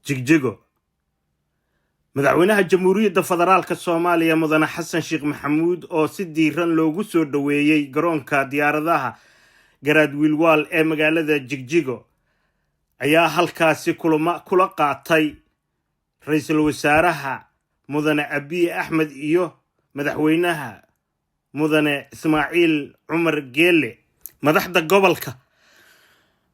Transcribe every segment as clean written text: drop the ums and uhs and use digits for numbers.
jigjigo madaxweynaha jamhuuriyadda federaalka Soomaaliya mudane Xasan Sheekh Maxamuud oo si diiran loogu soo dhaweeyay garoonka diyaaradaha Garaad Wiilwaal ee magaalada Jigjigo ayaa halkaasi kula qaatay ra'iisul wasaaraha mudane Abiy Ahmed iyo madaxweynaha mudane Ismaaciil Cumar Geele madaxda gobolka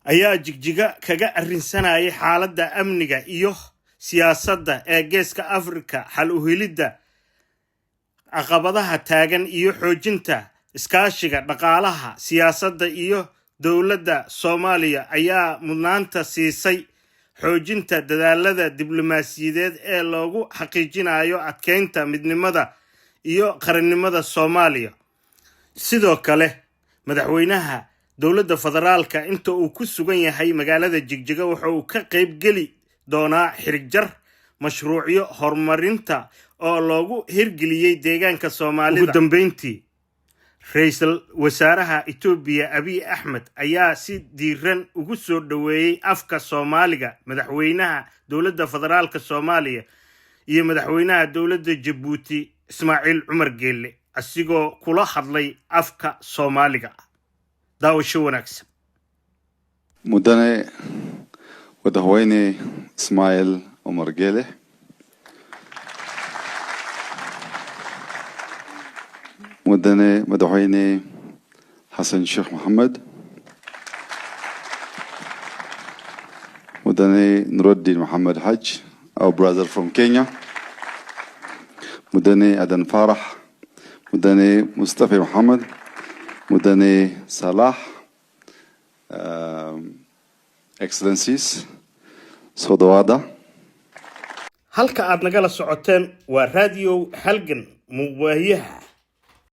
ayaa Jigjiga kaga arrinsanayay xaaladda amniga iyo siyaasadda ee geeska Afrika xal u helidda caqabadaha taagan iyo xoojinta iskaashiga dhaqaalaha siyaasadda iyo dawladda Soomaaliya ayaa mudnaanta siisay xoojinta dadaalada diblomaasiyadeed ee loogu xaqiijinayo adkeynta midnimada iyo qarannimada Soomaaliya sidoo kale madaxweynaha dawladda federaalka inta uu ku sugan yahay magaalada Jigjiga waxa uu ka qayb gali doonaa xirjar mashruucyo horumarinta oo loogu hirgeliyay deegaanka Soomaalida ugu dambeyntii ra'iisul wasaaraha Itoobiya Abiy Ahmed ayaa si diiran ugu soo dhaweeyay afka Soomaaliga madaxweynaha dawladda federaalka Soomaaliya iyo madaxweynaha dawladda Djibouti Ismaaciil Cumar Geele asigoo kula hadlay afka Soomaaliga daawasho wanaagsan mudane madaxweyne Ismaaciil Cumar Geele مدني مدحويني حسن الشيخ محمد مدني نور الدين محمد حج our brother from Kenya مدني أدن فرح مدني مصطفى محمد مدني صلاح excellencies صدوادا halka aad nagala socoteen waa radio halgan muwaayaha